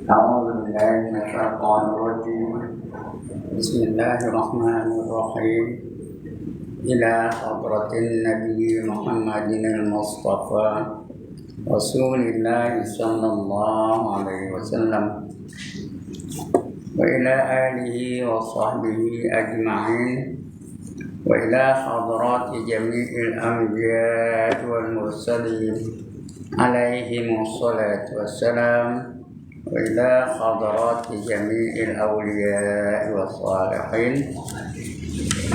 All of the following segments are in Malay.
أعوذ بالله من الشيطان الرجيم بسم الله الرحمن الرحيم إلى حضرة النبي محمد المصطفى رسول الله صلى الله عليه وسلم وإلى آله وصحبه أجمعين وإلى حضرات جميع الأنبياء والمرسلين عليهم الصلاة والسلام وإلى حضرات جميع الأولياء والصالحين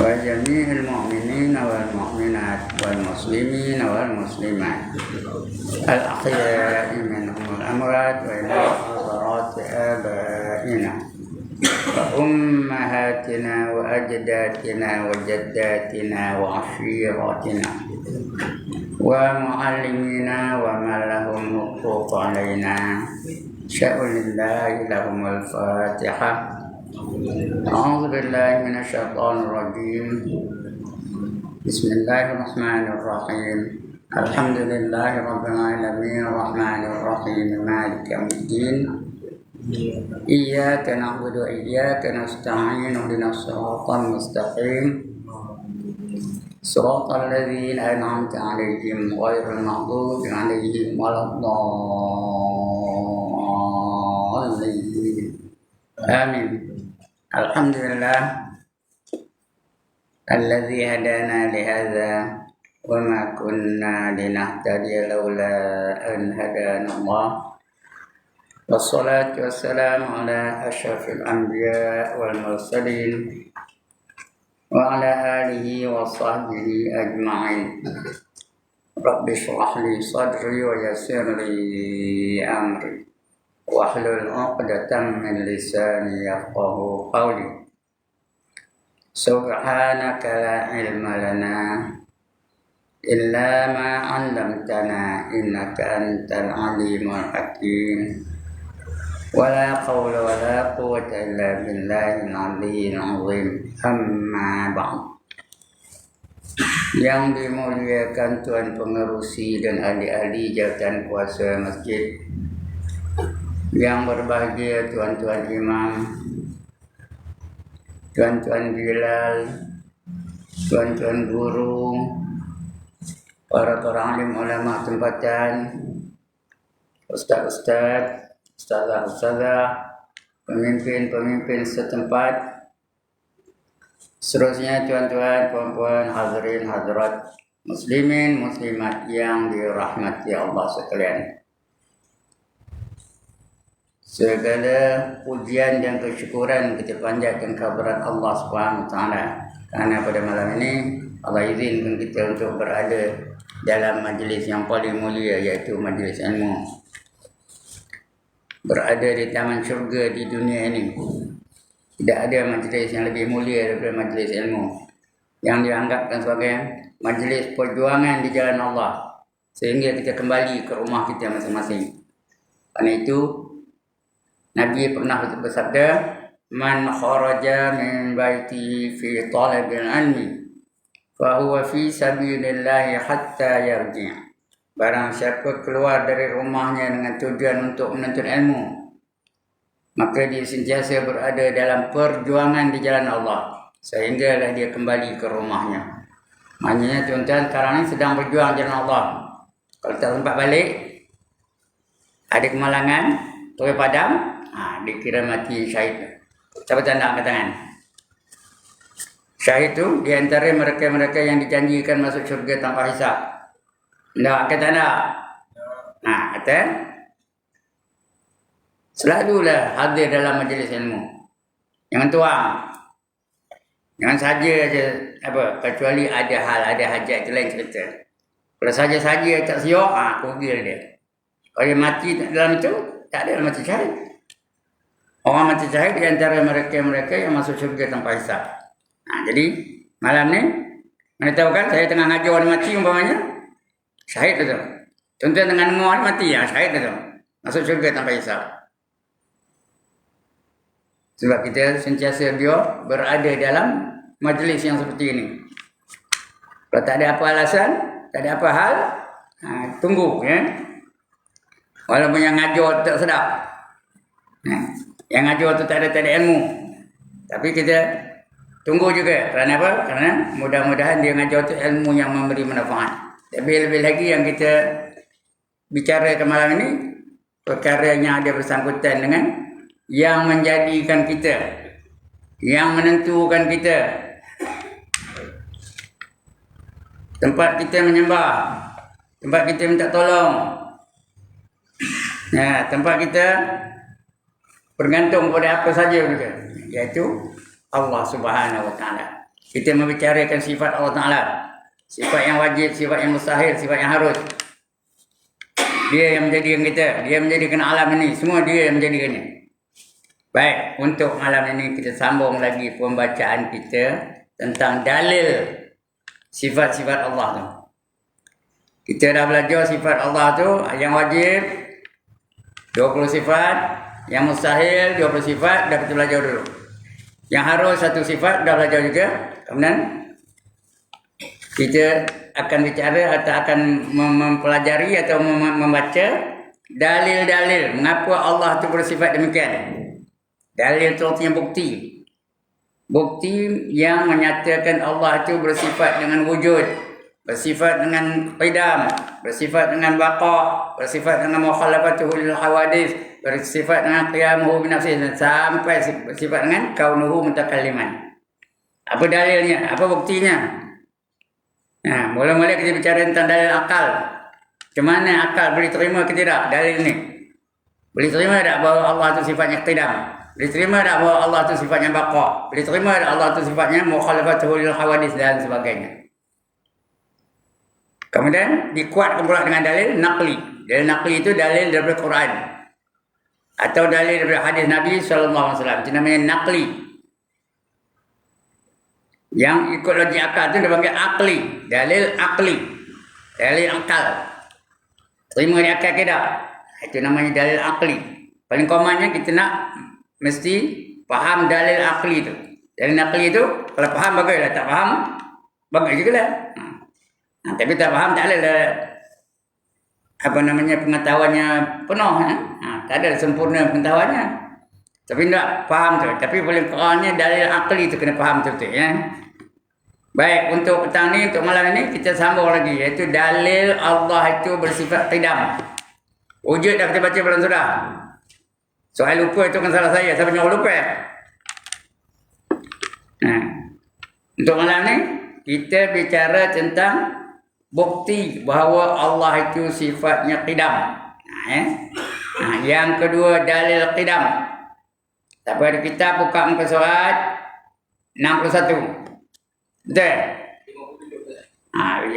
وجميع المؤمنين والمؤمنات والمسلمين والمسلمات الأحياء منهم الأموات وإلى حضرات آبائنا وأمهاتنا وأجدادنا وجداتنا وعشيراتنا ومعلمينا ومن لهم حقوق علينا شأن الله لهم الفاتحة. أعوذ بالله من الشيطان الرجيم بسم الله الرحمن الرحيم الحمد لله رب العالمين الرحمن الرحيم مالك يوم الدين إياك نعبد وإياك نستعين اهدنا الصراط المستقيم صراط الذين أنعمت عليهم غير المغضوب عليهم ولا الضالين آمين. الحمد لله الذي هدانا لهذا وما كنا لنهتدي لولا أن هدانا الله والصلاة والسلام على أشرف الأنبياء والمرسلين وعلى آله وصحبه أجمعين. رب اشرح لي صدري ويسر لي أمري واحلل عقدة من لساني يفقه قولي. سبحانك لا علم لنا إلا ما علمتنا إنك أنت العليم الحكيم ولا حول ولا قوة إلا بالله العلي العظيم. Amma ba'd. Yang dimuliakan Tuan Pengerusi dan ahli-ahli jawatan kuasa masjid, yang berbahagia tuan-tuan imam, tuan-tuan bilal, tuan-tuan guru, para alim ulama tempatan, ustaz-ustaz, ustazah-ustazah, pemimpin-pemimpin setempat, seterusnya tuan-tuan, puan-puan, hadirin, hadirat, muslimin, muslimat yang dirahmati Allah sekalian. Segala pujian dan kesyukuran kita panjatkan kehadirat Allah Subhanahu wa taala, kerana pada malam ini Allah izinkan kita untuk berada dalam majlis yang paling mulia, iaitu majlis ilmu. Berada di taman syurga di dunia ini. Tidak ada majlis yang lebih mulia daripada majlis ilmu, yang dianggapkan sebagai majlis perjuangan di jalan Allah, sehingga kita kembali ke rumah kita masing-masing. Karena itu Nabi pernah bersabda, "Man kharaja min baitihi fi talabil ilmi, fa huwa fi sabilillah hatta yarji'." Barang siapa keluar dari rumahnya dengan tujuan untuk menuntut ilmu, maka dia sentiasa berada dalam perjuangan di jalan Allah, sehinggalah dia kembali ke rumahnya. Maknanya tuan-tuan sekarang ni sedang berjuang jalan Allah. Kalau tak sempat balik, ada kemalangan, terus padam, dikira mati syahid. Siapa tanda angkat tangan? Syahid tu di antara mereka-mereka yang dijanjikan masuk syurga tanpa hisab. Tak, kata tak? Kata selalulah hadir dalam majlis ilmu. Jangan tuang. Jangan saja aja kecuali ada hal, ada hajat, itu lain cerita. Kalau saja-saja tak siok, kugil dia. Kalau dia mati dalam itu, tak ada mati syahid. Orang mati syahid di antara mereka-mereka yang masuk syurga tanpa hisab. Jadi malam ni, mana tahu kan saya tengah ngaji orang mati umpamanya, syahid tu. Tuan-tuan dengan orang mati, syahid tu. Masuk syurga tanpa hisab. Sebab kita sentiasa berada dalam majlis yang seperti ini. Kalau tak ada apa alasan, tak ada apa hal, tunggu ya. Walaupun yang ngajar tak sedap. Yang ajar tu tak ada ilmu. Tapi kita tunggu juga. Kerana apa? Kerana mudah-mudahan dia ngajar tu ilmu yang memberi manfaat. Tapi lebih lagi yang kita bicarakan malam ini, perkara yang ada bersangkutan dengan yang menjadikan kita, yang menentukan kita, tempat kita menyembah, tempat kita minta tolong, tempat kita bergantung pada apa saja juga, iaitu Allah Subhanahu Wa Taala. Kita membicarakan sifat Allah Taala, sifat yang wajib, sifat yang mustahil, sifat yang harus. Dia yang menjadikan kita, dia menjadikan alam ini, semua dia yang menjadikannya. Baik, untuk malam ini kita sambung lagi pembacaan kita tentang dalil sifat-sifat Allah tu. Kita dah belajar sifat Allah tu yang wajib 20 sifat, yang mustahil 20 sifat dah kita belajar dulu. Yang harus satu sifat dah belajar juga. Kemudian kita akan bicara atau akan mempelajari atau membaca dalil-dalil mengapa Allah tu bersifat demikian. Dalil itu artinya bukti. Bukti yang menyatakan Allah itu bersifat dengan wujud, bersifat dengan qidam, bersifat dengan baqa, bersifat dengan mukhalafatuhu lil hawadis, bersifat dengan qiyamuhu bi nafsihi, sampai bersifat dengan kaunuhu mutakalliman. Apa dalilnya? Apa buktinya? Mula-mula kita bicara tentang dalil akal. Macam mana akal boleh terima ke tidak dalil ni? Boleh terima tak bahawa Allah itu sifatnya qidam? Boleh terima tak bahawa Allah itu sifatnya baqa? Boleh terima tak Allah itu sifatnya mukhalafatuhu lil hawadis dan sebagainya? Kemudian dikuatkan pula dengan dalil naqli. Dalil naqli itu dalil daripada Quran atau dalil daripada hadis Nabi sallallahu alaihi wasallam. Itu namanya naqli. Yang ikut logik akal itu dipanggil akli. Dalil akli. Dalil akal. Terima di akal ke tak? Itu namanya dalil akli. Paling komannya kita nak mesti faham dalil akli itu. Dalil akli itu kalau faham baguslah, tak faham bagus juga lah. Tapi tak faham tak ada pengetahuannya penuh. Tak ada sempurna pengetahuannya. Tapi tak faham tu. Tapi paling kurangnya dalil akli itu kena faham betul-betul ya. Baik, untuk petang ni, untuk malam ini kita sambung lagi, iaitu dalil Allah itu bersifat qidam. Wujud dah kita baca belum sudah? Soal lupa itu kan salah saya nyuruh lupa. Untuk malam ni kita bicara tentang bukti bahawa Allah itu sifatnya qidam. Yang kedua dalil qidam. Tapi ada kitab buka muka surat 61. Betul?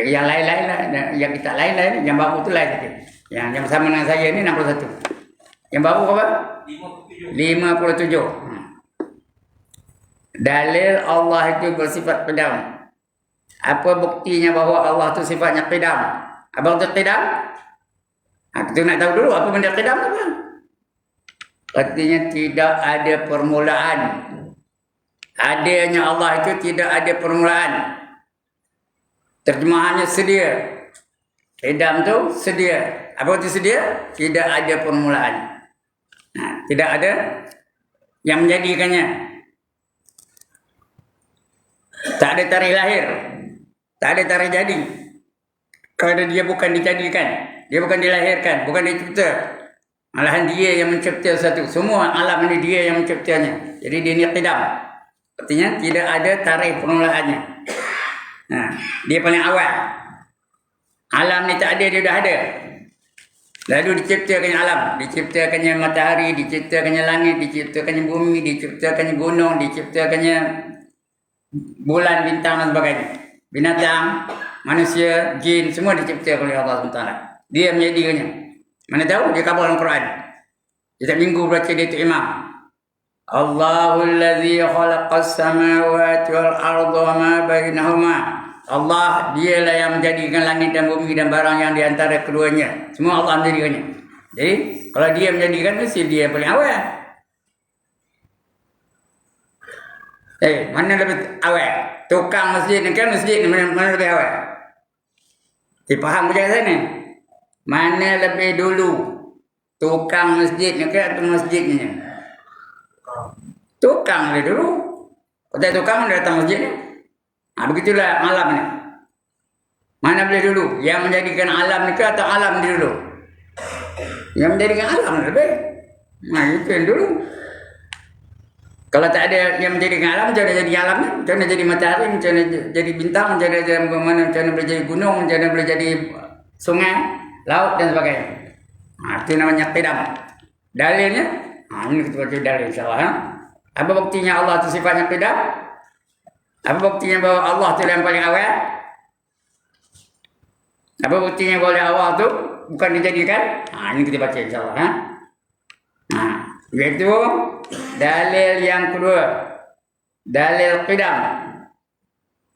Yang lain-lain lah. Yang kita lain-lain. Yang baru tu lain sikit. Yang sama dengan saya ni 61. Yang baru apa? 57. Dalil Allah itu bersifat qidam. Apa buktinya bahawa Allah itu sifatnya qidam? Abang tu qidam? Kita nak tahu dulu apa benda qidam tu bang? Artinya tidak ada permulaan. Adanya Allah itu tidak ada permulaan. Terjemahannya sedia. Qidam tu sedia. Apa itu sedia? Tidak ada permulaan. Tidak ada yang menjadikannya. Tak ada tarikh lahir. Tak ada tarikh jadi. Kerana dia bukan dijadikan. Dia bukan dilahirkan. Bukan dicipta. Malahan dia yang mencipta satu. Semua alam ini dia yang menciptanya. Jadi dia ni qidam. Artinya tidak ada tarikh permulaannya. Dia paling awal. Alam ni tak ada, dia dah ada. Lalu diciptakannya alam. Diciptakannya matahari, diciptakannya langit, diciptakannya bumi, diciptakannya gunung, diciptakannya bulan, bintang dan sebagainya. Binatang, manusia, jin, semua diciptakan oleh Allah SWT. Dia menjadikannya. Mana tahu dia khabar dalam Quran. Setiap minggu baca dia itu imam. Allahul ladzi khalaqas samawati wal arda wa ma bainahuma. Allah dialah yang menjadikan langit dan bumi dan barang yang di antara keduanya. Semua Allah menjadikannya. Jadi kalau dia menjadikan mesti dia paling awal. Mana lebih awal? Tukang masjid ni kan masjid mana lebih awal? Faham macam sana? Mana lebih dulu? Tukang masjid ni ke atau masjidnya? Tukang dia dulu. Kata tukang dia datang masjid ni. Begitulah alam ni. Mana boleh dulu? Yang menjadikan alam ni ke atau alam dia dulu? Yang menjadikan alam lebih. Itu yang dulu. Kalau tak ada yang menjadikan alam, macam mana jadi alam ni? Macam mana jadi matahari, macam mana jadi bintang, macam mana boleh jadi gunung, macam mana boleh jadi sungai, laut dan sebagainya. Itu namanya qidam. Dalilnya, ini kita baca dalil insyaAllah. Apa buktinya Allah itu sifatnya qidam? Apa buktinya bahwa Allah itu yang paling awal? Apa buktinya bahwa Allah itu bukan dijadikan? Ini kita baca insyaAllah. Iaitu dalil yang kedua, dalil qidam,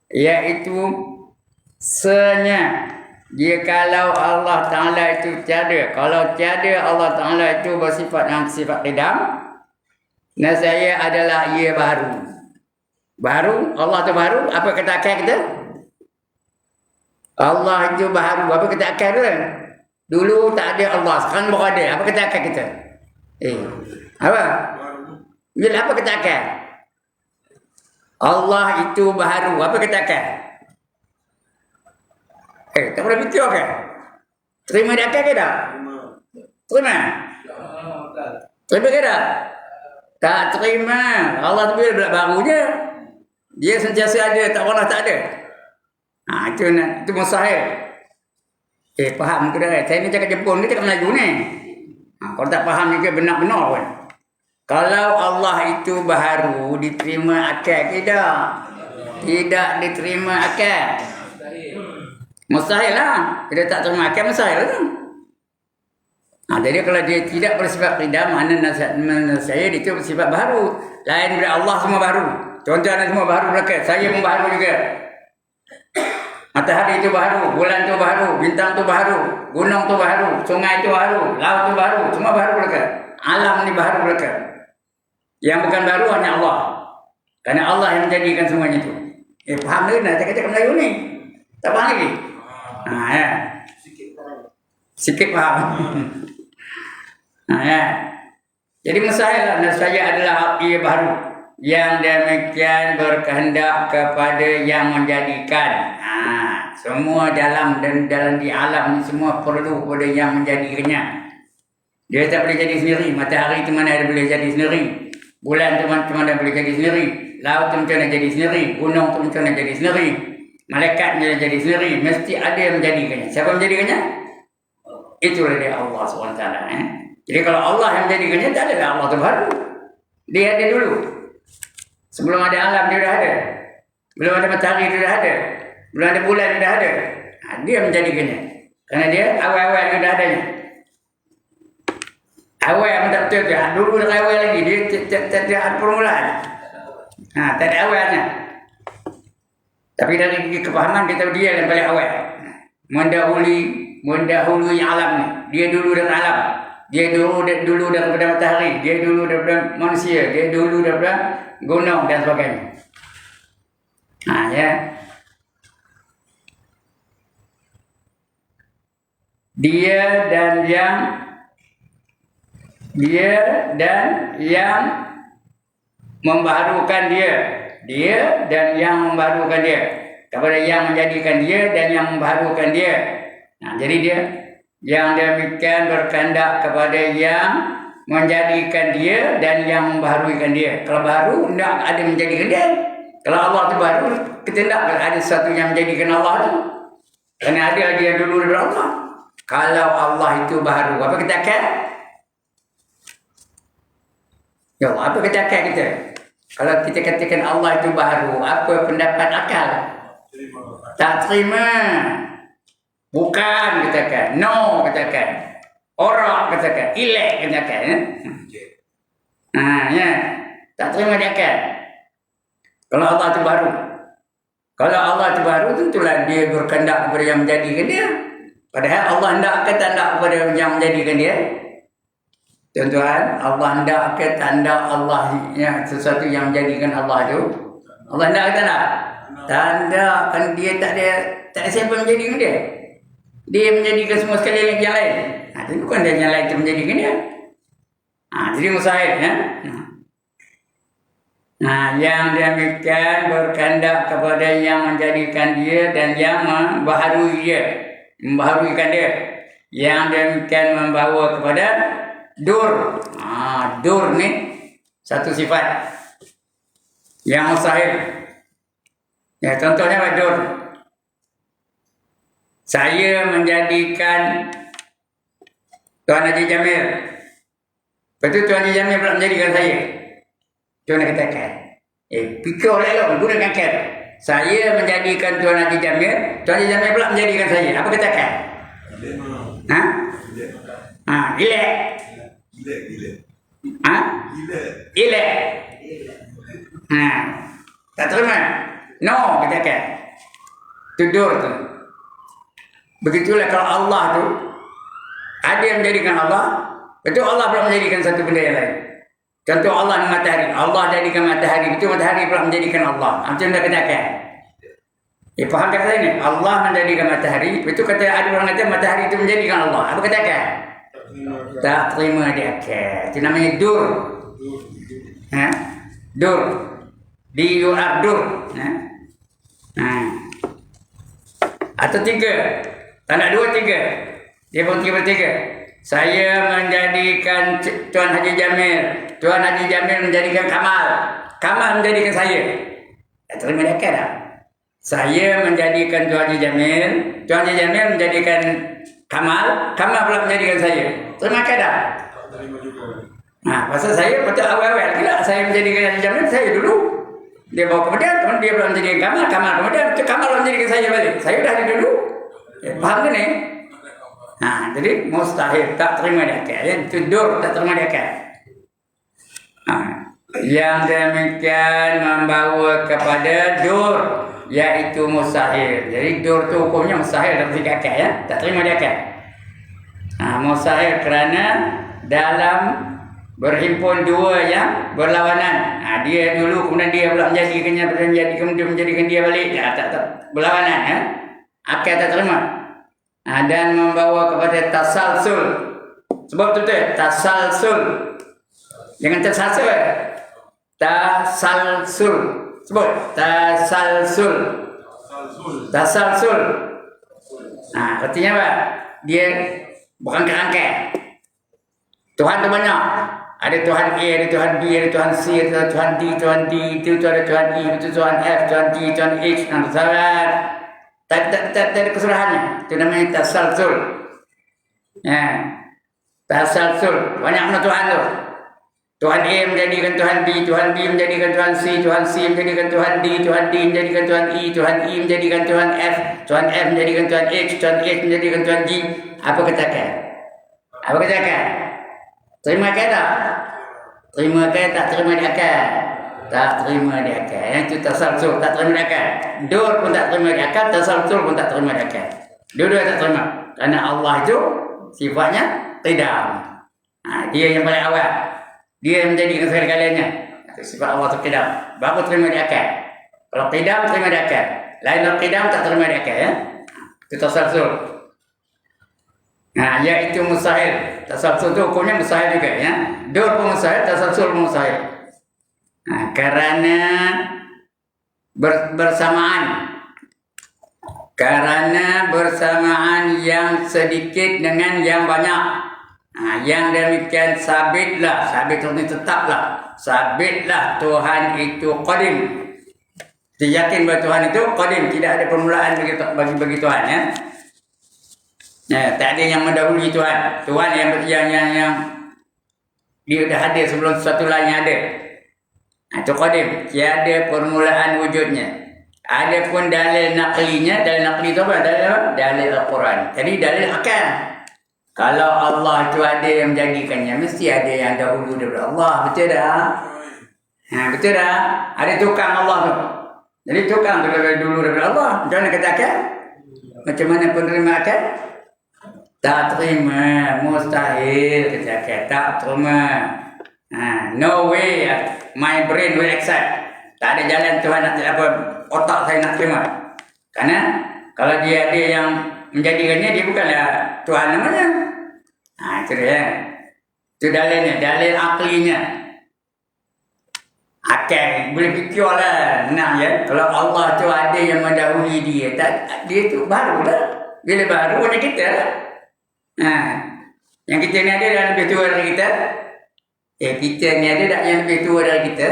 iaitu jikalau Allah Ta'ala itu tiada, kalau tiada Allah Ta'ala itu bersifat dengan sifat qidam, nasaya adalah ia baru. Baru, Allah itu baru, apa kata akal kita? Allah itu baru, apa kata akal kita? Dulu tak ada Allah, sekarang baru ada, apa kata akal kita? Apa? Bila apa kata akal? Allah itu baru, apa kata akal? Tak boleh fikir kan? Terima dia akal ke tak? Terima? Terima ke tak? Tak terima. Allah tu bila baru je. Dia sentiasa ada, tak pernah tak ada. Itu mustahil. Faham ke dah? Saya ni cakap Jepun, ni cakap Melayu ni. Kalau tak faham juga benar-benar pun. Kalau Allah itu baru, diterima akal ke tak? Tidak diterima akal. Mustahil lah. Dia tak terima akal, mustahil lah. Jadi kalau dia tidak bersifat qidam, mana saya itu bersifat baru. Lain daripada Allah semua baru. Contohnya semua baru belakang. Saya pun baru juga. Matahari itu baru, bulan itu baru, bintang itu baru, gunung itu baru, sungai itu baru, laut itu baru, semua baru belakang. Alam ini baru belakang. Yang bukan baru hanya Allah. Karena Allah yang menjadikan semuanya itu. Faham lagi nak cakap Melayu ni? Tak faham lagi? Ya. Sikit faham. Ya. Jadi masalah saya adalah ia baru. Yang demikian berkehendak kepada yang menjadikan. Semua dalam di alam ni semua perlu kepada yang menjadikannya. Dia tak boleh jadi sendiri. Matahari itu mana ada boleh jadi sendiri. Bulan itu macam mana boleh jadi sendiri. Laut itu macam mana jadi sendiri. Gunung itu macam mana jadi sendiri. Malaikat macam mana jadi sendiri. Mesti ada yang menjadikannya. Siapa menjadikannya? Itulah dia Allah SWT. Jadi kalau Allah yang menjadikannya, tak ada Allah itu baru. Dia ada dulu. Sebelum ada alam dia dah ada. Belum ada matahari dia dah ada. Belum ada bulan dia dah ada. Dia menjadikannya. Kerana dia awal-awal dia dah adanya. Awal yang tak betul tu. Dulu dah awal lagi. Dia tak ada permulaan. Tak ada awalnya. Tapi dari kepahaman kita tahu dia yang paling awal. Mendahului alam ni. Dia dulu dengan alam. Dia dulu daripada matahari. Dia dulu daripada manusia. Dia dulu daripada gunung dan sebagainya. Ya. Dia dan yang membaharukan dia. Dia dan yang membaharukan dia. Kepada yang menjadikan dia dan yang membaharukan dia. Jadi dia yang demikian berkehendak kepada yang menjadikan dia dan yang membaharukan dia. Kalau baru, tidak ada menjadikan dia. Kalau Allah itu baru, kita tidak ada sesuatu yang menjadikan Allah itu. Kerana ada yang dulu daripada Allah. Kalau Allah itu baru, apa kita akan? Ya Allah, apa kita akan kita? Kalau kita katakan Allah itu baru, apa pendapat akal? Tak terima. Bukan katakan. No katakan. Orang katakan. Elek katakan. Ya. Tak terima dia akal. Kalau Allah itu baru. Kalau Allah itu baru, tentulah dia berkehendak kepada yang menjadikan dia. Padahal Allah hendak ke tak hendak kepada yang menjadikan dia? Tuan-tuan, Allah hendak ke tak hendak Allah yang sesuatu yang menjadikan Allah itu? Allah hendak ke tak hendak? Tak hendak. Kan dia tak ada siapa menjadikan dia. Dia menjadikan semua sekali yang lain. Itu bukan dia yang lain itu menjadikan dia. Jadi mustahil. Nah, yang demikian berkehendak kepada yang menjadikan dia dan yang membaharui dia, membaharuikan dia. Yang demikian membawa kepada dur. Dur ni satu sifat yang mustahil. Ya, contohnya apa dur? Saya menjadikan Tuan Haji Jamil. Betul Tuan Haji Jamil pula menjadikan saya. Tuan nak katakan. Fikir elok gunakan kat. Saya menjadikan Tuan Haji Jamil, Tuan Haji Jamil pula menjadikan saya. Apa katakan? Gilek. Gilek. Tak terima. No, katakan. Tudur tu. Begitulah kalau Allah tu ada yang menjadikan Allah, betul Allah pula menjadikan satu benda yang lain. Contoh Allah matahari. Allah jadikan matahari. Betul matahari pula menjadikan Allah. Macam dah katakan. Faham kata saya ni? Allah menjadikan matahari. Betul kata ada orang kata matahari itu menjadikan Allah. Apa katakan? Tak terima dia. Itu namanya dur. Dur. D-U-R dur. Atau tiga. Tak nak dua, tiga. Dia pun tiga. Saya menjadikan Tuan Haji Jamil. Tuan Haji Jamil menjadikan Kamal. Kamal menjadikan saya. Terima dia tak? Saya menjadikan Tuan Haji Jamil. Tuan Haji Jamil menjadikan Kamal. Kamal pula menjadikan saya. Terima tak? Pasal saya betul awal-awal juga. Saya menjadikan Haji Jamil, saya dulu. Dia bawa kemudian dia pula menjadikan Kamal. Kamal kemudian Kamal pula menjadikan saya balik. Saya dah ada dulu. Faham ke ni? Jadi mustahil, tak terima dia akal. Itu dur, tak terima dia akal. Yang demikian membawa kepada dur, iaitu mustahil. Jadi dur tu hukumnya mustahil dalam segi akal, ya? Tak terima dia akal. Mustahil kerana dalam berhimpun dua yang berlawanan. Dia dulu kemudian dia pula menjadikannya, kemudian menjadikan dia balik. Tak berlawanan, ya? Akal tak terima. Dan membawa kepada tasalsul. Sebab tu tasalsul. Jangan tersasul. Tasalsul. Sebut tasalsul. Tasalsul. Artinya apa? Dia bukan kerangka. Tuhan tu banyak. Ada Tuhan A, ada Tuhan B, ada Tuhan C, ada Tuhan D, Tuhan D, itu ada Tuhan E, itu Tuhan F, Tuhan T, Tuhan H, tak ada kesalahannya. Itu namanya tasalsul. Tasalsul. Banyak mana Tuhan tu. Tuhan A menjadikan Tuhan B, Tuhan B menjadikan Tuhan C menjadikan Tuhan D, Tuhan D menjadikan Tuhan E, Tuhan E menjadikan Tuhan F, Tuhan F menjadikan Tuhan H, Tuhan H menjadikan Tuhan G. Apa katakan? Apa katakan? Terima ke tak? Terima ke tak terima di akal? Tak terima di akal. Yang itu tasalsul, tak terima di akal. Dur pun tak terima di akal, tasalsul pun tak terima di akal. Dua-dua tak terima. Kerana Allah itu sifatnya qidam. Dia yang paling awal. Dia yang menjadikan segala-galanya. Sifat Allah itu qidam. Baru terima di akal. Kalau qidam, terima di akal. Lain kalau qidam, tak terima di akal. Ya? Itu tasalsul. Iaitu mustahil. Tasalsul itu hukumnya mustahil juga. Ya? Dur pun mustahil, tasalsul pun mustahil. Karena bersamaan. Karena bersamaan yang sedikit dengan yang banyak. Yang demikian sabitlah. Sabit itu tetaplah. Sabitlah Tuhan itu qadim. Dia yakin bahawa Tuhan itu qadim. Tidak ada permulaan bagi Tuhan. Tak ada yang mendahului Tuhan. Tuhan yang dia dah ada sebelum sesuatu lain yang ada. Itu qadim. Tiada permulaan wujudnya. Ada pun dalil naqlinya. Dalil naqli itu apa? Dalil Al-Quran. Jadi dalil akal. Kalau Allah itu ada yang menjadikannya, mesti ada yang dahulu daripada Allah. Betul tak? Betul tak? Ada tukang Allah tu. Jadi tukang tu lebih dulu daripada Allah. Macam mana katakan? Macam mana penerima akal? Tak terima. Mustahil katakan. Tak terima. No way my brain will accept. Tak ada jalan Tuhan nak apa, otak saya nak terima. Karena kalau dia ada yang menjadikannya, dia bukanlah Tuhan namanya. Itu dia. Itu dalilnya, dalil aklinya. akal boleh fikir lah. Nah ya, kalau Allah tu ada yang mendahului dia, dia tu baru lah. Bila baru macam kita lah. Yang kita ni ada yang lebih tua dari kita. Kita ni ada tak yang lebih tua dari kita?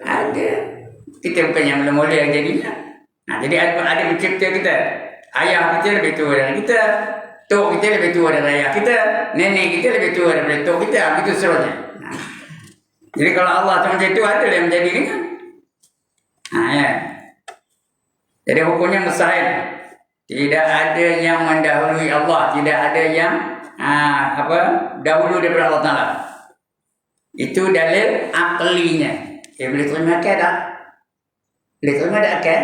Ada. Kita bukan yang mula-mula yang jadinya. Jadi ada mencipta kita. Ayah kita lebih tua dari kita. Tok kita lebih tua dari ayah kita. Nenek kita lebih tua daripada tok kita. Begitu seterusnya. Jadi kalau Allah tu macam itu, ada yang menjadi ni kan? Ya. Jadi hukumnya mustahil. Tidak ada yang mendahului Allah. Tidak ada yang dahulu daripada Allah Ta'ala. Itu dalil aklinya. Boleh terima akal tak? Boleh terima tak akal?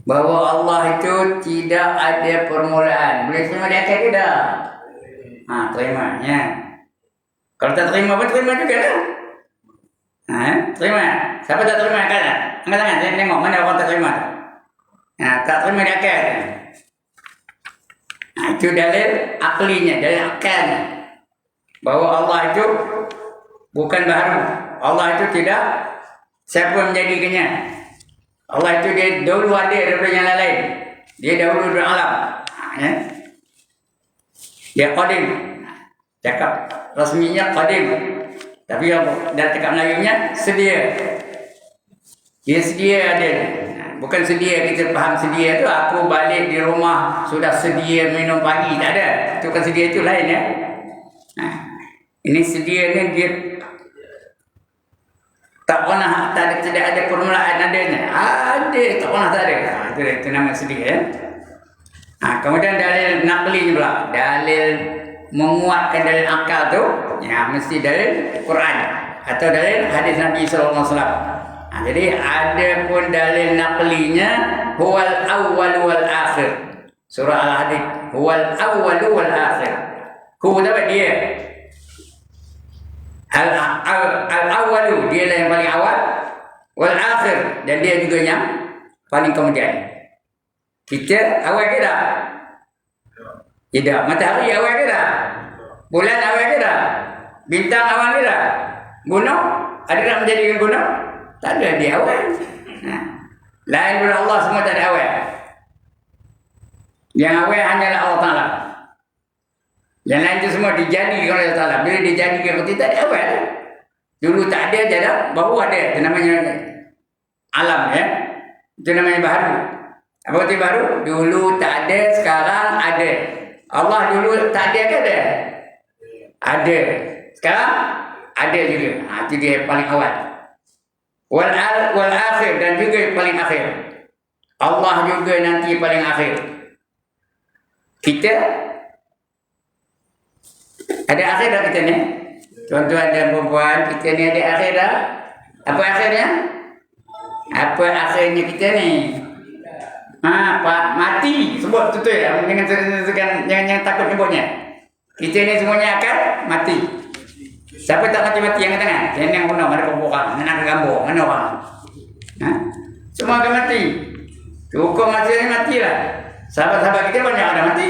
Bahawa Allah itu tidak ada permulaan. Boleh terima dia akal ke tak? Terima. Ya. Kalau tak terima pun terima juga lah. Terima. Siapa tak terima akal tak? Angkat tangan, saya tengok mana orang tak terima. Tak terima dia akal. Itu dalil aklinya, dalil akalnya. Bahawa Allah itu bukan baru. Allah itu tidak siapa menjadikannya. Allah itu dia dahulu ada daripada yang lain. Dia dahulu dari alam. Dia qadim. Cakap rasminya qadim. Tapi dalam cakap Melayunya sedia. Dia sedia ada. Bukan sedia kita faham sedia tu aku balik di rumah sudah sedia minum pagi. Tak ada. Itu kan sedia itu lain ya. Ini sedia ni dia tak pernah tidak ada permulaan adanya. Ada tak pernah tak ada. Itu nama sedia ya. Kemudian dalil naqli pula. Dalil menguatkan dalil akal tu mesti dalil Quran atau dalil hadis Nabi sallallahu alaihi wasallam. Jadi ada pun dalil naqlinya huwal awwal wal akhir. Surah Al-Hadid huwal awwal wal akhir. Hu dapat dia al-awwalu dia lah yang paling awal, wal akhir dan dia juga yang paling kemudian. Kita awal ke tak? Tidak. Matahari awal ke tak? Bulan awal ke tak? Bintang awal ke tak? Gunung? Ada nak menjadikan gunung? Tak ada, dia awal. Lain daripada Allah semua tak ada awal. Yang awal hanyalah Allah Ta'ala. Yang lain itu semua dijadikan oleh Allah Ta'ala. Bila dijadikan kita tak ada awal. Dulu tak ada je dah, baru ada. Itu namanya alam ya. Itu namanya baru. Apa itu baru? Dulu tak ada, sekarang ada. Allah dulu tak ada ke ada? Ada. Sekarang ada juga. Itu dia paling awal. Wal akhir dan juga paling akhir. Allah juga nanti paling akhir. Kita ada akhir dah kita ni. Tuan-tuan dan perempuan, kita ni ada akhir dah. Apa akhirnya? Apa akhirnya kita ni? Pak mati sebut betul ya. Jangan takut nyebutnya. Kita ni semuanya akan mati. Siapa tak mati-mati yang tangan? Yang guna mana orang, mana gambar, mana orang? Semua akan mati. Hukum mati ni matilah. Sahabat-sahabat kita banyak ada mati.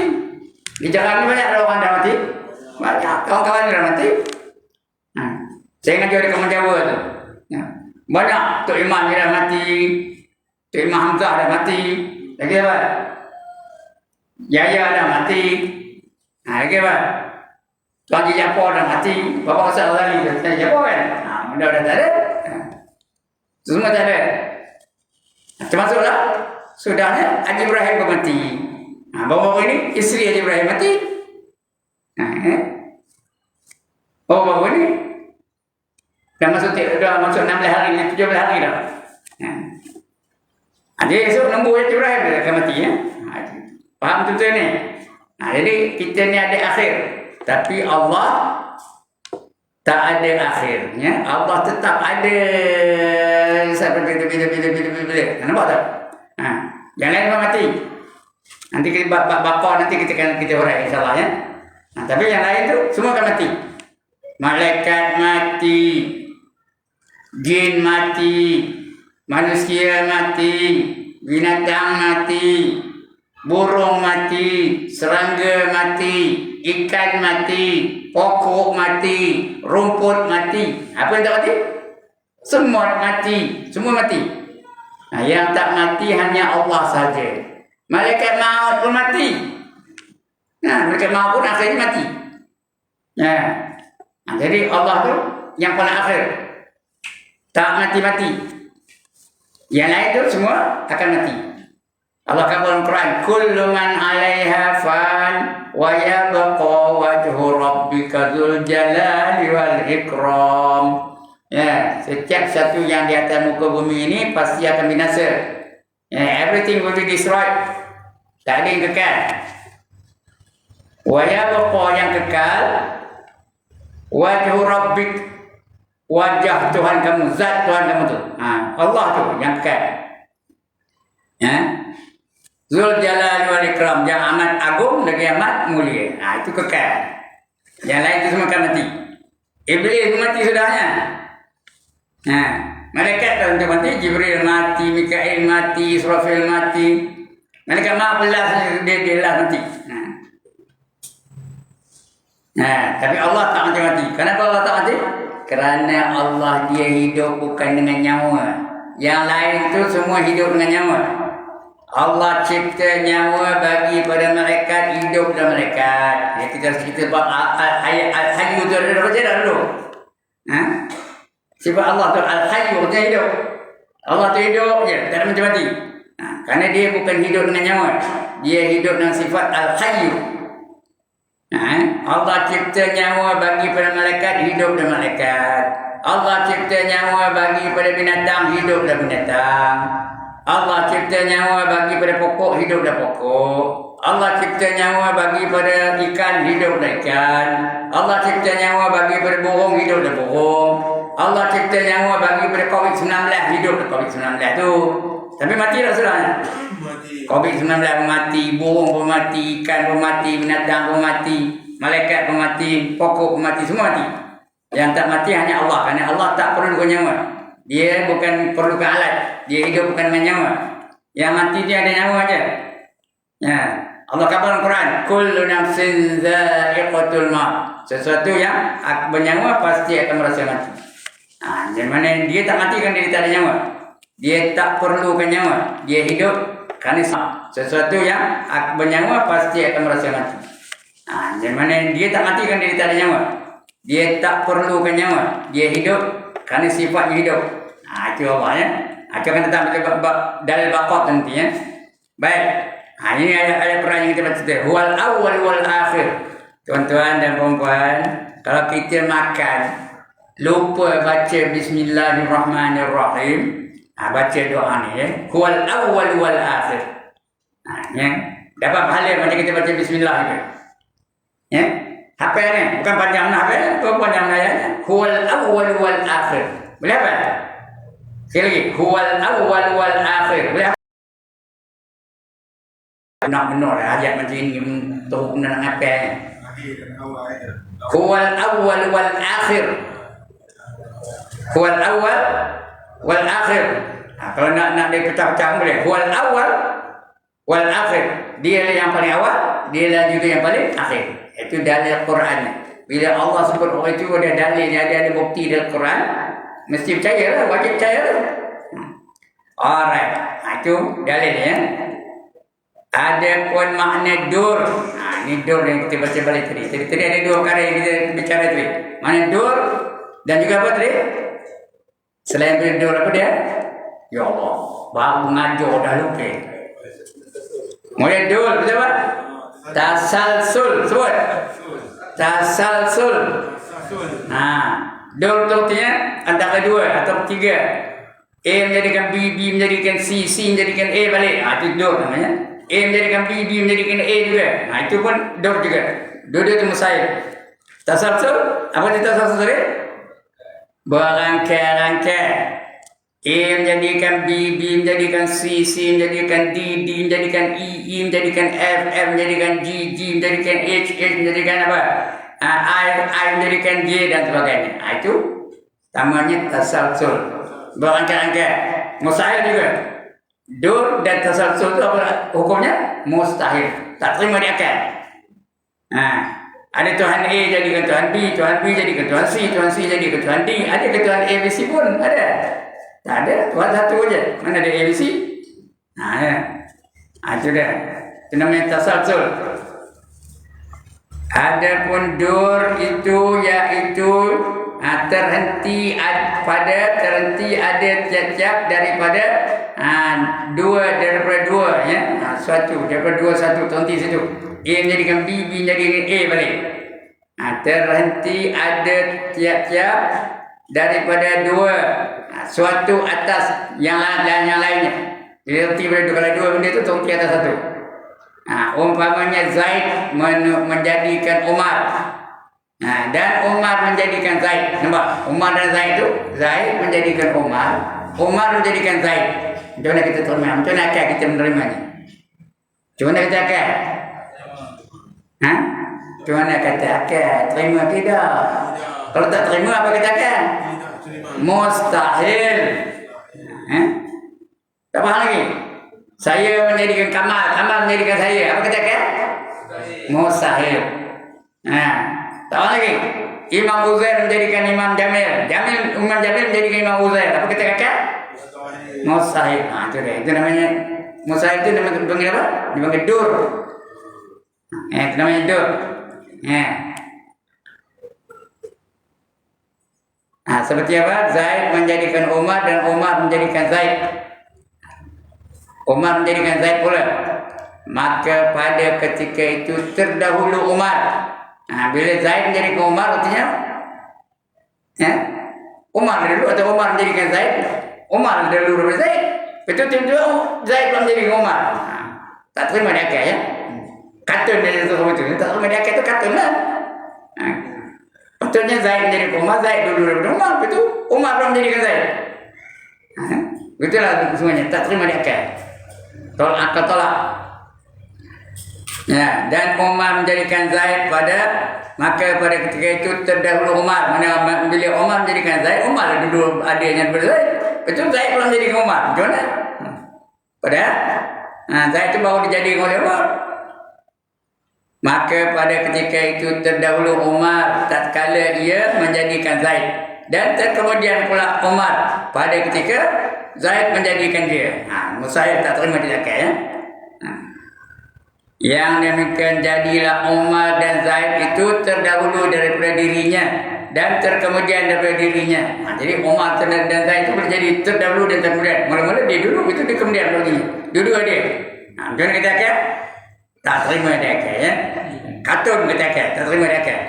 Di jalan ni banyak ada orang dah mati. Banyak kawan-kawan dah mati. Saya ngaji di Kampung Jawa tu. Banyak Tok Imam dah mati. Tok Imam Hamzah dah mati. Lagi apa? Yaya dah mati. Lagi apa? Tuan Haji Jaafar dah mati. Bapak Ustaz Al-Ghazali dah Haji Jaafar kan? Benda dah tak ada. Semua tak ada. Termasuklah sudahnya Haji Ibrahim pun mati. Baru-baru ini isteri Haji Ibrahim mati. Baru-baru ini dah masuk 16 hari, 17 hari dah. Jadi esok nombor Haji Ibrahim dia akan mati ya. Faham betul ni? Jadi kita ni ada akhir. Tapi Allah tak ada akhirnya. Allah tetap ada sampai bila. Nampak tak? Yang lain memang mati. Nanti kita bakar nanti kita urai insya-Allah ya. Tapi yang lain tu semua akan mati. Malaikat mati, jin mati, manusia mati, binatang mati, burung mati, serangga mati, ikan mati, pokok mati, rumput mati. Apa yang tak mati? Semua mati, semua mati. Nah, yang tak mati hanya Allah saja. Malaikat maut pun mati. Nah, malaikat maut pun akhirnya mati. Nah, jadi Allah tu yang paling akhir. Tak mati-mati. Yang lain tu semua akan mati. Allah kata dalam Quran, kullu man 'alaiha fan wa yabqa wajhu rabbika dzul jalali wal ikram. Ya, setiap satu yang di atas muka bumi ini pasti akan binasa. Everything will be destroyed. Tak ada yang kekal. Wa yabqa yang kekal wajhu rabbik, wajah Tuhan kamu, zat Tuhan kamu tu. Allah tu yang kekal. Zul Jalal wal Ikram, yang amat agung lagi amat mulia. Itu kekal. Yang lain itu semua akan mati. Iblis mati sudahnya. Malaikat dah untuk mati. Jibril mati, Mikail mati, Israfil mati. Malaikat maaf belas dia lah mati. Tapi Allah tak mati. Kenapa Allah tak mati? Kerana Allah dia hidup bukan dengan nyawa. Yang lain itu semua hidup dengan nyawa. Allah cipta nyawa bagi pada malaikat, hidup dalam malaikat. Kita cerita bab ayat Al-Hayyu tu ada baca dah dulu. Sifat Allah tu Al-Hayyu, dia hidup. Allah tu hidup je, tak ada mati-mati. Kerana dia bukan hidup dengan nyawa. Dia hidup dengan sifat Al-Hayyu. Allah cipta nyawa bagi pada malaikat, hidup dalam malaikat. Allah cipta nyawa bagi pada binatang, hidup dalam binatang. Allah cipta nyawa bagi pada pokok, hidup dalam pokok. Allah cipta nyawa bagi pada ikan, hidup dalam ikan. Allah cipta nyawa bagi pada burung, hidup dalam burung. Allah cipta nyawa bagi pada COVID-19, hidup dalam COVID-19 tu. Tapi mati tak sudah? COVID-19 pun mati, burung pun mati, ikan pun mati, binatang pun mati, malaikat pun mati, pokok pun mati, semua mati. Yang tak mati hanya Allah, kerana Allah tak perlu nyawa. Dia bukan perlukan alat. Dia hidup bukan dengan nyawa. Yang mati dia ada nyawa aja. Allah kata dalam Quran, kullu nafsin dha'iqatul maut. Sesuatu yang bernyawa pasti akan merasa mati. Jadi mana dia tak mati kan dia tak ada nyawa. Dia tak perlukan nyawa. Dia hidup kerana sesuatu yang bernyawa pasti akan merasa mati. Jadi mana dia tak mati kan dia tak ada nyawa. Dia tak perlukan nyawa. Dia hidup kerana sifatnya hidup. Itu Allah ya. Itu akan tetap baca dalil baqat nanti ya. Baik. Ini ayat Quran yang kita baca tadi. Huwal awwal wal akhir. Tuan-tuan dan puan-puan, kalau kita makan lupa baca bismillahirrahmanirrahim, baca doa ni ya. Huwal awwal wal akhir. Ya. Dapat pahala macam kita baca bismillah juga. Ya. Hafal ni, bukan panjang nak hafal, tu panjang ayatnya. Huwal awwal wal akhir. Boleh apa? Sekali lagi, huwal awwal wal akhir. Boleh apa? Nak benar ayat macam ini tahu kena nak hafal. Huwal awwal wal akhir. Huwal awwal wal akhir. Kalau nak dia pecah-pecah boleh. Huwal awwal wal akhir. Dia lah yang paling awal, dia lah juga yang paling akhir. Itu dalil Quran. Bila Allah sebut orang itu ada dalil, ada bukti dalam Quran, mesti percayalah, wajib percayalah. Alright. Itu dalilnya. Ada pun makna dur. Ini dur yang kita baca balik tadi. Tadi ada dua perkara yang kita bicara tadi. Makna dur dan juga apa tadi? Selain dari dur apa dia? Ya Allah, baru ngajar dah lupa. Mulai dur, betul tak? Tasalsul, sebut. Tasalsul. Dur tu artinya antara dua atau tiga. A menjadikan B, B menjadikan C, C menjadikan A balik. Itu dur namanya. A menjadikan B, B menjadikan A juga. Itu pun dur juga. Dua-dua itu musail. Tasalsul, apa itu tasalsul tadi? Berangkai-rangkai. A menjadikan B, B menjadikan C, C menjadikan D, D menjadikan E, E menjadikan F, F menjadikan G, G menjadikan H, H menjadikan apa? I menjadikan J dan sebagainya. Itu namanya tasalsul. Berangkai-rangkai. Mustahil juga. Dur dan tasalsul itu apa hukumnya? Mustahil. Tak terima di akal. Ada Tuhan A jadikan Tuhan B jadikan Tuhan C jadikan Tuhan D. Ada ke Tuhan A, B, C pun? Ada? Tak ada. Tuhan satu aja. Mana ada A, B, C? Ya. Itu dah. Itu namanya tasalsul. Adapun dur itu iaitu terhenti ada tiap-tiap daripada daripada dua ya. Suatu daripada dua satu terhenti situ. A menjadikan B menjadikan A balik. Terhenti ada tiap-tiap daripada dua suatu atas yang lainnya. Terhenti pada dua, kalau dua benda itu terhenti atas satu. Umpamanya Zaid menjadikan Umar. Dan Umar menjadikan Zaid. Nampak? Umar dan Zaid itu, Zaid menjadikan Umar, Umar menjadikan Zaid. Macam mana kita terima? Macam mana akal kita menerimanya? Macam mana kita akal? Macam mana kata akal? Terima tidak? Kalau tak terima, apa kita akal? Mustahil. Tak faham lagi? Saya menjadikan Kamal menjadikan saya. Apa kata akal? Mustahil. Tak faham lagi? Imam Uzair menjadikan Imam Jamil. Imam Jamil menjadikan Imam Uzair. Apa kata kakak? Mustahil. Itu dia. Itu namanya mustahil itu dipanggil apa? Dipanggil dur. Itu namanya dur. Seperti apa? Zaid menjadikan Umar dan Umar menjadikan Zaid. Umar menjadikan Zaid pula. Maka pada ketika itu terdahulu Umar. Bila Zaid menjadikan Umar artinya Umar dulu atau Umar menjadikan Zaid? Umar dulu daripada Zaid. Betul-betul Zaid belum menjadikan Umar. Tak terima dia akal ya. Katun dia itu semua itu. Tak terima dia akal itu katun lah. Betulnya Zaid menjadikan Umar, Zaid dulu daripada Umar. Betul. Umar belum menjadikan Zaid. Begitulah semuanya. Tak terima dia akal. Tolak akal tolak. Dan Umar menjadikan Zaid maka pada ketika itu terdahulu Umar. Mana bila Umar menjadikan Zaid, Umar dulu adanya daripada Zaid. Betul Zaid belum menjadikan Umar. Macam mana? Padahal Zaid itu baru dijadikan oleh Umar. Maka pada ketika itu terdahulu Umar tatkala ia menjadikan Zaid. Dan kemudian pula Umar pada ketika Zaid menjadikan dia. Saya tak terima dia akal ya. Yang demikian jadilah Umar dan Zaid itu terdahulu daripada dirinya dan terkemudian daripada dirinya. Jadi Umar dan Zaid itu menjadi terdahulu dan terkemudian. Mula-mula dia dulu, itu dia kemudian lagi. Dua-dua dia. Jangan kita akal. Tak terima dia akal ya. Katun kita akal. Tak terima dia akal.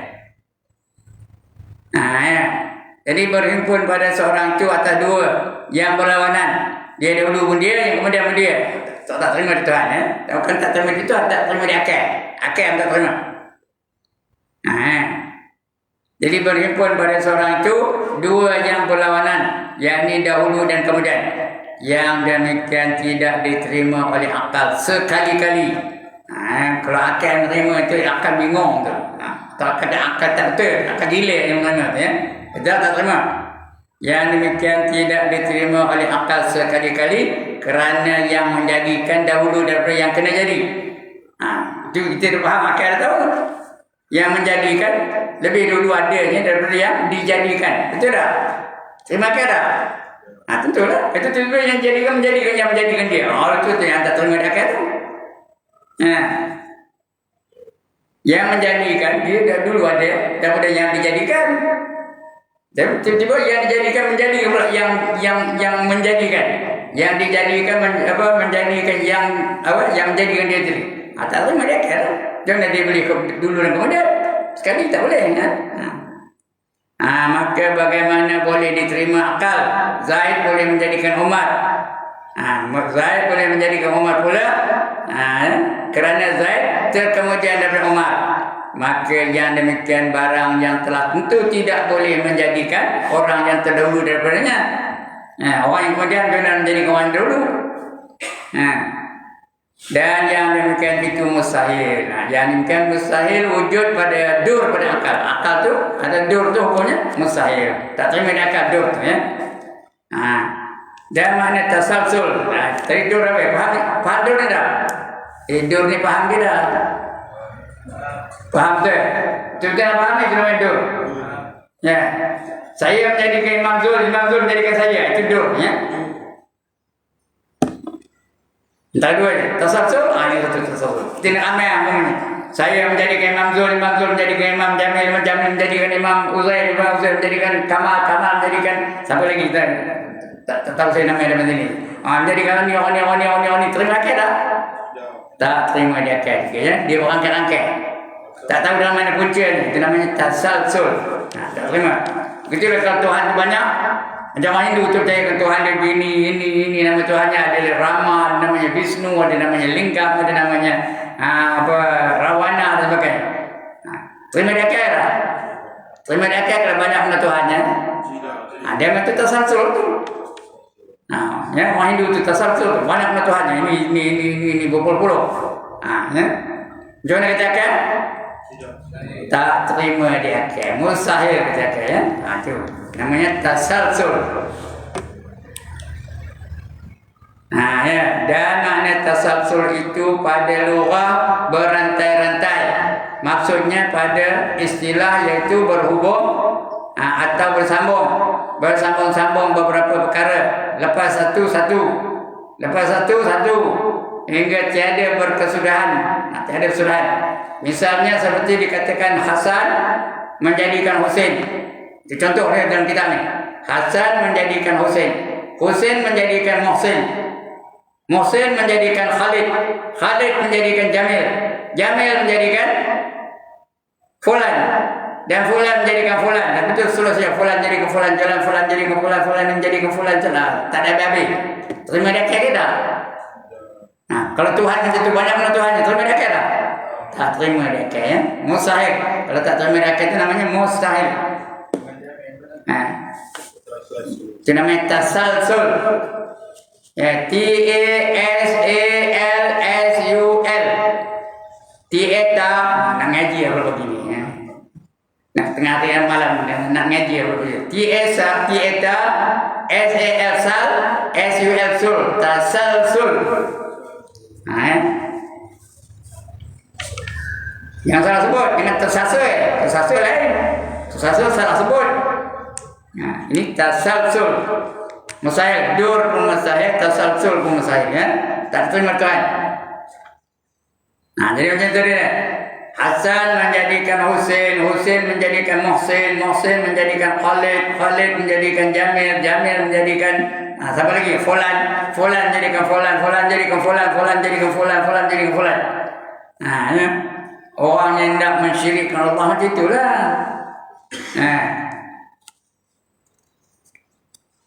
Jadi berhimpun pada seorang itu atas dua yang berlawanan. Dia dahulu pun dia, yang kemudian pun dia. Tak terima di Tuhan ya. Bukan tak terima di Tuhan, tak terima di akal. Akal yang tak terima. Jadi berhimpun pada seorang itu dua yang berlawanan, yakni dahulu dan kemudian. Yang demikian tidak diterima oleh akal sekali-kali. Kalau akal menerima itu akal bingung tu. Tak ada akal tak betul, akal gila yang mana ya. Kita tak terima. Yang demikian tidak diterima oleh akal sekali-kali kerana yang menjadikan dahulu daripada yang kena jadi. Itu kita dah faham akal tahu. Yang menjadikan lebih dulu adanya daripada yang dijadikan. Betul tak? Terima akal tak? Tentulah. Itu tiba yang menjadikan yang menjadikan dia. Itu yang tak terima akal tu. Yang menjadikan dia dah dulu ada daripada yang dijadikan. Dan tiba-tiba yang dijadikan menjadi yang menjadikan, yang dijadikan menjadikan yang menjadikan dia sendiri. Tak boleh mereka. Jangan dia beli dulu dan kemudian sekali tak boleh. Maka bagaimana boleh diterima akal? Zaid boleh menjadikan Umar. Zaid boleh menjadikan Umar pula. Kerana Zaid terkemudian daripada Umar. Maka yang demikian barang yang telah tentu tidak boleh menjadikan orang yang terdahulu daripadanya. Orang yang kemudian benar menjadi orang dulu. Dan yang demikian itu mustahil. Yang demikian mustahil wujud pada dur, pada akal. Akal tu ada dur tu hukumnya mustahil. Tak terima dia akal dur tu ya. Dan mana tasalsul. Tadi dur apa? Faham dur ni tak? Dur ni faham ke tak? Faham tu? Sudah paham ni kena dur. Ya. Saya menjadikan Imam Zul menjadikan saya. Itu dur ya. Entah dua je. Tasalsul, ini satu tasalsul. Tidak amai apa ni. Saya menjadikan Imam Zul menjadikan Imam Jamil menjadikan Imam Uzair menjadikan Kamal menjadikan siapa lagi kita tak tahu saya nama dia macam ni. Menjadikan ni terima kasih tak? Tak terima dia kan. Dia orang angkat. Tak tahu dalam mana punca ni. Itu namanya tasalsul. Tak terima. Begitulah kalau Tuhan tu banyak. Macam Hindu tu percaya Tuhan dia ini nama Tuhannya adalah Rama, namanya Vishnu, ada namanya Lingam, ada namanya Rawana dan sebagainya. Terima dia kira. Terima dia kira banyak nama Tuhannya. Dia memang tasalsul tu. Ya, orang Hindu tu tasalsul, banyak nama Tuhannya. Ini berpuluh-puluh. Ya. Jangan katakan tak terima dia kira. Mustahil katakan ya. Itu namanya tasalsul. Ya, dan makna tasalsul itu pada lughah berantai-rantai. Maksudnya pada istilah iaitu berhubung atau bersambung. Bersambung-sambung beberapa perkara. Lepas satu hingga tiada berkesudahan. Tiada kesudahan. Misalnya seperti dikatakan Hasan menjadikan Husain. Itu contoh dia dalam kitab ni. Hasan menjadikan Husain. Husain menjadikan Muhsin. Muhsin menjadikan Khalid. Khalid menjadikan Jamil. Jamil menjadikan Fulan. Dan Fulan menjadikan Fulan. Dan betul seterusnya. Fulan jadikan Fulan. Jalan Fulan jadikan Fulan. Fulan menjadikan Fulan. Tak ada habis. Terima dia kira tak? Kalau Tuhan macam tu banyak mana Tuhannya. Terima dia kira tak? Tak terima dia kira ya. Mustahil. Kalau tak terima dia kira itu namanya mustahil. Itu namanya tasalsul. Ya, T-A-S-A-L-S-U-L. T-A-T-A. Nak ngaji apa begini ya. Nak tengah hari malam nak ngaji apa begini. T-A-T-A. S-A-L sal. S-U-L sul. Tasalsul. Yang salah sebut dengan tersasul. Tersasul lain. Tersasul salah sebut. Ini tasalsul. Mustahil. Dur pun mustahil. Tasalsul pun mustahil ya. Tak terima Tuhan. Jadi macam tu dia. Hasan menjadikan Husain. Husain menjadikan Muhsin. Muhsin menjadikan Khalid. Khalid menjadikan Jamil. Jamil menjadikan siapa lagi? Fulan. Fulan jadikan Fulan. Fulan jadikan Fulan. Fulan jadikan Fulan. Fulan jadikan Fulan. Ya. Orang yang tidak mensyirikkan Allah macam itulah.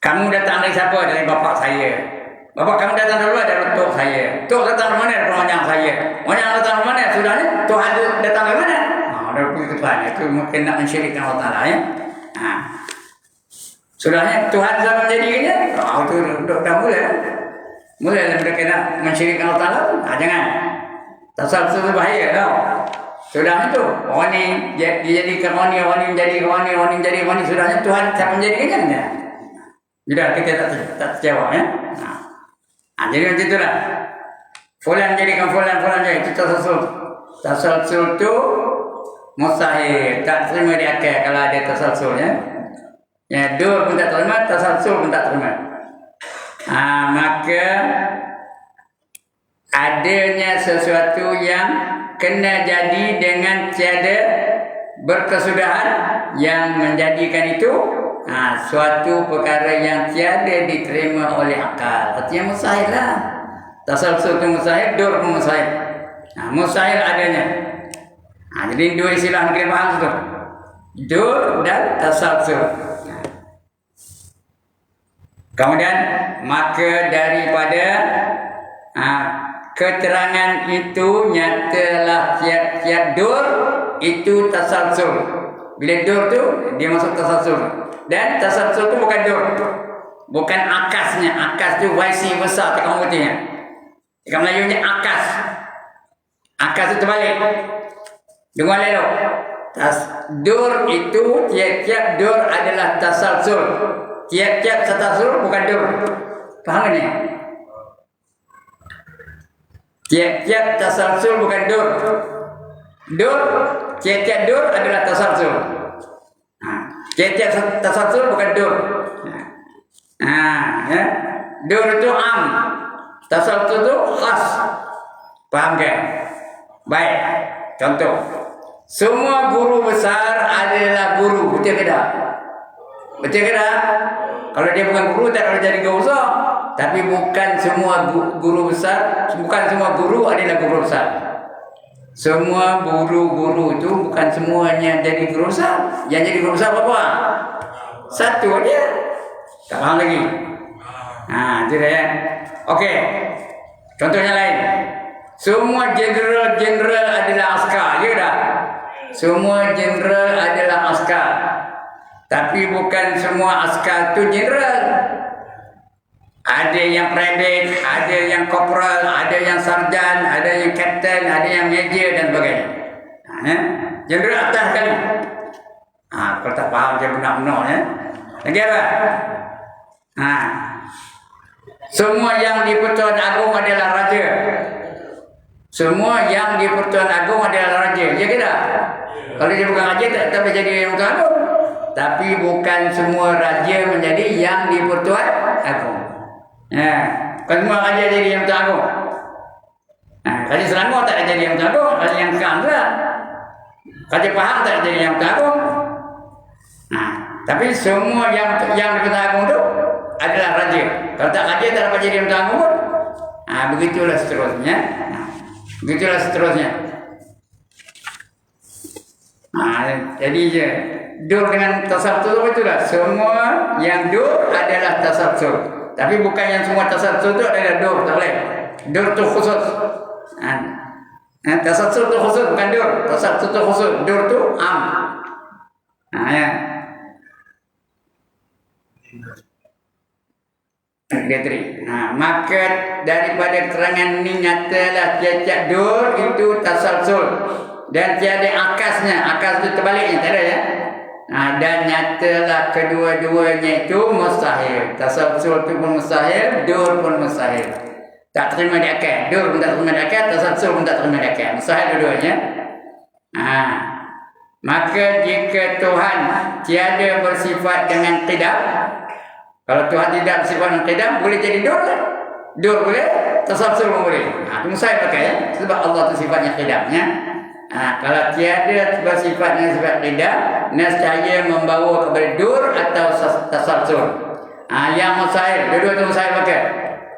Kamu datang dari siapa? Dari bapak saya. Bapak kamu datang dari luar, dari tok saya. Tok datang dari mana? Dari penyang saya. Penyang datang dari mana? Sudah ni, Tuhan itu datang dari mana? Dari Tuhan. Itu mungkin nak mensyirikkan Allah Ta'ala ya. Sudah ni, Tuhan sama menjadikannya. Itu dah mulai. Mulai mereka nak mensyirikkan Allah Ta'ala. Jangan. Tasalsul bahaya tau. Sudah itu, orang ni dijadikan orang ni menjadi orang ni menjadi orang ni. Sudahnya Tuhan siapa menjadikannya? Sudah kita tak terjawab ya. Jadi macam itulah. Fulan jadikan Fulan jadi itu tasalsul. Tasalsul tu mustahil. Tak terima di akal kalau ada tasalsul ya. Ya, dur pun tak terima, tasalsul pun tak terima. Maka adanya sesuatu yang kena jadi dengan tiada berkesudahan yang menjadikan itu suatu perkara yang tiada diterima oleh akal. Artinya mustahil lah. Tasalsul itu mustahil, dur pun mustahil. Mustahil adanya. Jadi dua istilah yang kita faham itu. Dur dan tasalsul. Kemudian maka daripada keterangan itu nyatalah tiap-tiap dur itu tasalsul. Bila dur tu dia masuk tasalsul. Dan tasalsul tu bukan dur. Bukan akasnya. Akas tu YC besar tak kamu putihnya. Dekat Melayunya akas. Akas tu terbalik. Dengar lalu. Dur itu tiap-tiap dur adalah tasalsul. Tiap-tiap tasalsul bukan dur. Faham ni? Tiap-tiap tasalsul bukan dur. Dur, tiap-tiap dur adalah tasalsul. Tiap-tiap tasalsul bukan dur. Ya. Dur itu am, tasalsul itu khas. Paham ke? Baik. Contoh, semua guru besar adalah guru, betul ke tak? Betul ke tak? Kalau dia bukan guru tak boleh jadi guru besar. Tapi bukan semua guru besar, bukan semua guru adalah guru besar. Semua guru-guru itu bukan semuanya jadi guru besar. Yang jadi guru besar berapa? Satu aja. Tak faham lagi. Itu dah ya. Okey. Contohnya lain. Semua jenderal adalah askar, ya tak? Semua jenderal adalah askar. Tapi bukan semua askar itu jenderal. Ada yang private, ada yang korporal, ada yang sarjan, ada yang kapten, ada yang major dan sebagainya. Jenderal atas kali. Kalau tak faham dia benar-benar ya. Lagi apa? Semua yang di Pertuan Agong adalah raja. Semua yang di Pertuan Agong adalah raja. Ya ke tak? Kalau dia bukan raja tak boleh jadi yang Pertuan Agong. Tapi bukan semua raja menjadi yang di Pertuan Agong. Bukan semua raja jadi yang Pertuan Agong. Raja Selangor tak jadi yang Pertuan Agong. Raja yang sekarang tak. Raja Pahang tak jadi yang Pertuan Agong. Tapi semua yang di Pertuan Agong itu adalah raja. Kalau tak raja tak dapat jadi yang Pertuan Agong pun. Begitulah seterusnya. Begitulah seterusnya. Jadi je dur dengan tasalsul itulah. Semua yang dur adalah tasalsul. Tapi bukan yang semua tasalsul itu adalah dur, tak boleh. Dur itu khusus. Tasalsul itu khusus, bukan dur. Tasalsul itu khusus. Dur itu am. Ya. Maka daripada keterangan ini nyatalah tiap-tiap dur itu tasalsul dan tiada akasnya. Akas itu terbaliknya, tak ada ya. Dan nyatalah kedua-duanya itu mustahil. Tasalsul itu pun mustahil, dur pun mustahil. Tak terima di akal. Dur pun tak terima di akal, tasalsul pun tak terima di akal. Mustahil dua-duanya. Maka jika Tuhan tiada bersifat dengan qidam, kalau Tuhan tidak bersifat dengan qidam, boleh jadi dur lah. Dur boleh, tasalsul pun boleh. Itu mustahil pakai ya. Sebab Allah itu sifatnya qidamnya. Kalau tiada bersifat dengan sifat qidam, nescaya membawa kepada dur atau tasalsul. Yang mustahil, dua-dua itu mustahil pakai.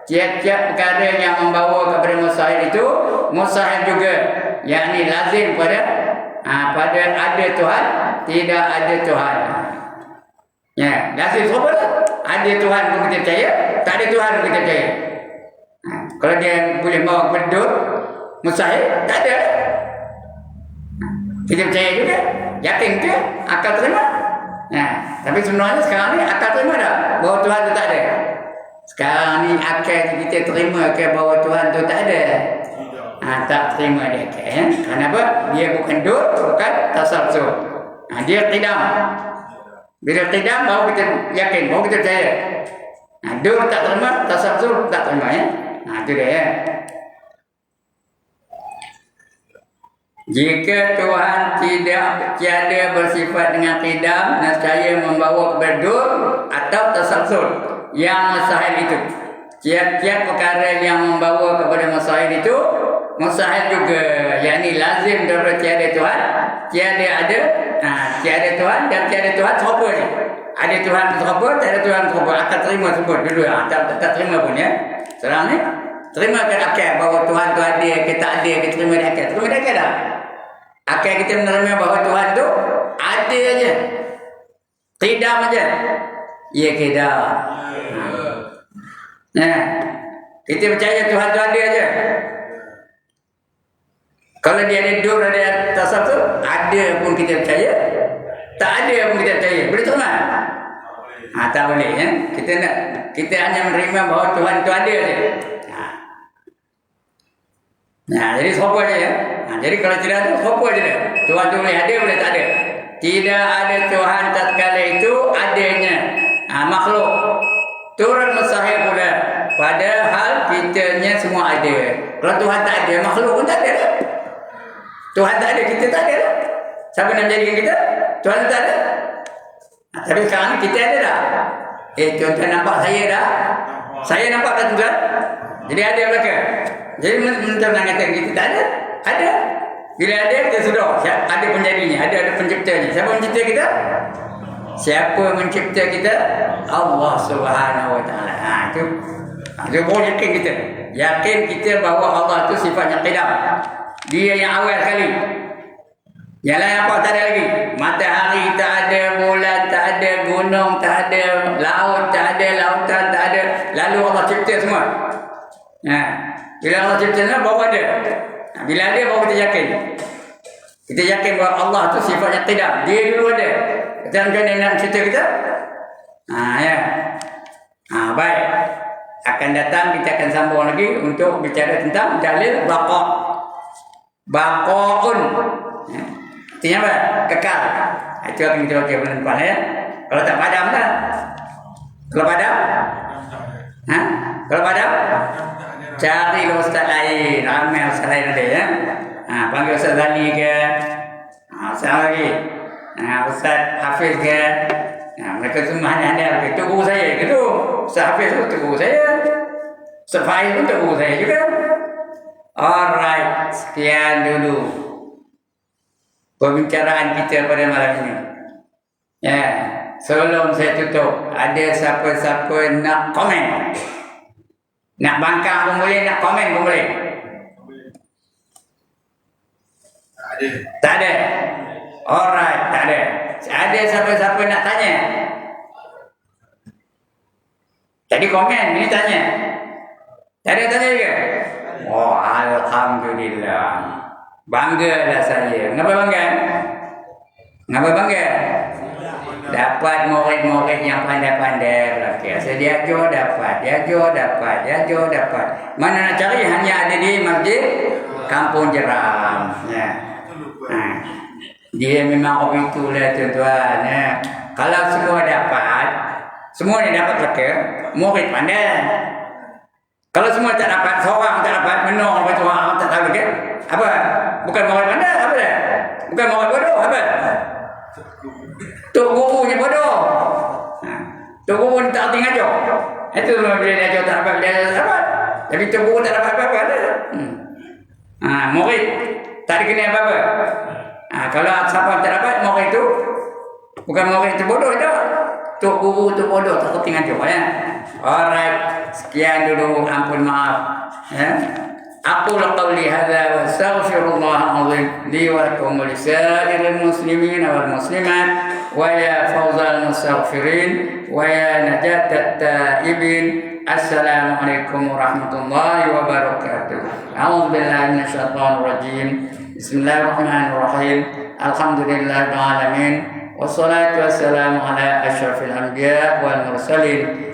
Tiap-tiap perkara yang membawa kepada mustahil itu mustahil juga. Yakni lazim pada ada Tuhan, tidak ada Tuhan. Ya, lazim siapa lah? Ada Tuhan pun kita percaya, tak ada Tuhan pun kita percaya. Kalau dia boleh bawa kepada dur, mustahil, tak ada. Kita percaya juga, yakin ke, akal terima. Tapi sebenarnya sekarang ni akal terima tak bahawa Tuhan tu tak ada. Sekarang ni akal kita terima ke bahawa Tuhan tu tak ada. Tak terima dia akal ya. Kenapa? Dia bukan dur, bukan tasalsul. Dia qidam. Bila qidam baru kita yakin, baru kita percaya. Dur tak terima, tasalsul tak terima ya. Itu dia ya. Jika Tuhan tiada bersifat dengan qidam, nescaya membawa kepada dur atau tasalsul yang mustahil itu. Tiap-tiap perkara yang membawa kepada mustahil itu mustahil juga, yakni lazim daripada tiada Tuhan, tiada ada, tiada Tuhan dan tiada Tuhan serupa je. Ada Tuhan serupa, tiada Tuhan serupa. Akal terima sebut dua-dua. Tak terima pun ya. Sekarang ni terima ke akal bahawa Tuhan tu ada, kita ada, kita terima di akal. Terima di akal tak? Akal kita menerima bahawa Tuhan tu ada aja. Qidam aja. Ya qidam. Kita percaya Tuhan tu ada aja. Kalau dia ada dur, ada tasalsul, ada pun kita percaya, tak ada pun kita percaya. Boleh terima? Tak boleh ya. Kita hanya menerima bahawa Tuhan itu ada saja. Jadi serupa saja ya. Jadi kalau tidak ada, serupa saja. Tuhan itu boleh ada, boleh tak ada. Tidak ada Tuhan tatkala itu adanya makhluk. Turun mustahil pula. Padahal kitanya semua ada. Kalau Tuhan tak ada, makhluk pun tak ada. Tuhan tak ada, kita tak ada lah. Siapa nak menjadikan kita? Tuhan tak ada. Tapi sekarang ni kita ada dah. Tuan-tuan nampak saya dah? Saya nampak tak tuan? Jadi ada belakang. Jadi tuan nak kata kita tak ada? Ada. Bila ada, kita sudah. Ada penjadinya, ada penciptanya. Siapa mencipta kita? Siapa mencipta kita? Allah Subhanahu Wa Taala. Itu boleh yakin kita. Yakin kita bahawa Allah itu sifatnya qidam. Dia yang awal sekali. Yang lain apa tak ada lagi. Matahari tak ada, bulan tak ada, gunung tak ada, laut tak ada, lautan tak ada. Lalu Allah cipta semua. Bila Allah cipta semua, baru ada. Bila ada, baru kita yakin. Kita yakin bahawa Allah itu sifatnya qidam. Dia dulu ada. Kita macam mana nak cerita kita? Baik. Akan datang, kita akan sambung lagi untuk bicara tentang dalil baqa'. Baqa'un. Artinya apa? Kekal. Itu akan kita baca bulan depan ya. Kalau tak padam tak? Kalau padam? Kalau padam? Cari ke ustaz lain. Ramai ustaz lain ada ya. Panggil ustaz Zali ke. Ustaz lagi. Ustaz Hafiz ke. Mereka semua ada. Itu guru saya ke tu. Ustaz Hafiz tu guru saya. Ustaz Faiz pun guru saya juga. Alright. Sekian dulu pembicaraan kita pada malam ini. Sebelum saya tutup, ada siapa-siapa nak komen? Nak bangkang pun boleh, nak komen pun boleh. Tak ada. Alright, tak ada. Ada siapa-siapa nak tanya? Tadi komen, ini tanya. Tak ada tanya juga? Oh, alhamdulillah. Banggalah saya. Kenapa bangga? Kenapa bangga? Dapat murid-murid yang pandai-pandai belakang. Saya diajar dapat. Mana nak cari? Hanya ada di Masjid Kampung Jeram. Dia memang orang itulah tuan-tuan. Kalau semua dapat, semua ni dapat belakang, murid pandai. Kalau semua tak dapat, seorang tak dapat, menang apa tu orang tak tahu ke? Apa? Bukan murid pandai, apa dah? Bukan murid bodoh, apa? Tok gurunya bodoh. Tok guru tak tinggal ajar. Itu bila dia ajar tak dapat, dia dapat. Tapi tok guru tak dapat apa-apa dah. Murid tak dikenal apa-apa. Kalau siapa tak dapat, murid itu bukan murid itu bodoh dah. Tok guru tu bodoh, tak tinggal ajar ya. Alright, sekian dulu, ampun maaf. Aqulu qawli hadza wa astaghfirullah azim li wa lakum wa lisa'iril muslimin wal muslimat wa ya fawzal mustaghfirin wa ya najatat taibin. Assalamualaikum warahmatullahi wabarakatuh. A'udzu billahi minasyaitonir rajim. Bismillahirrahmanirrahim. Alhamdulillahirabbil alamin. Wassalatu wassalamu ala asyrafil anbiya wal mursalin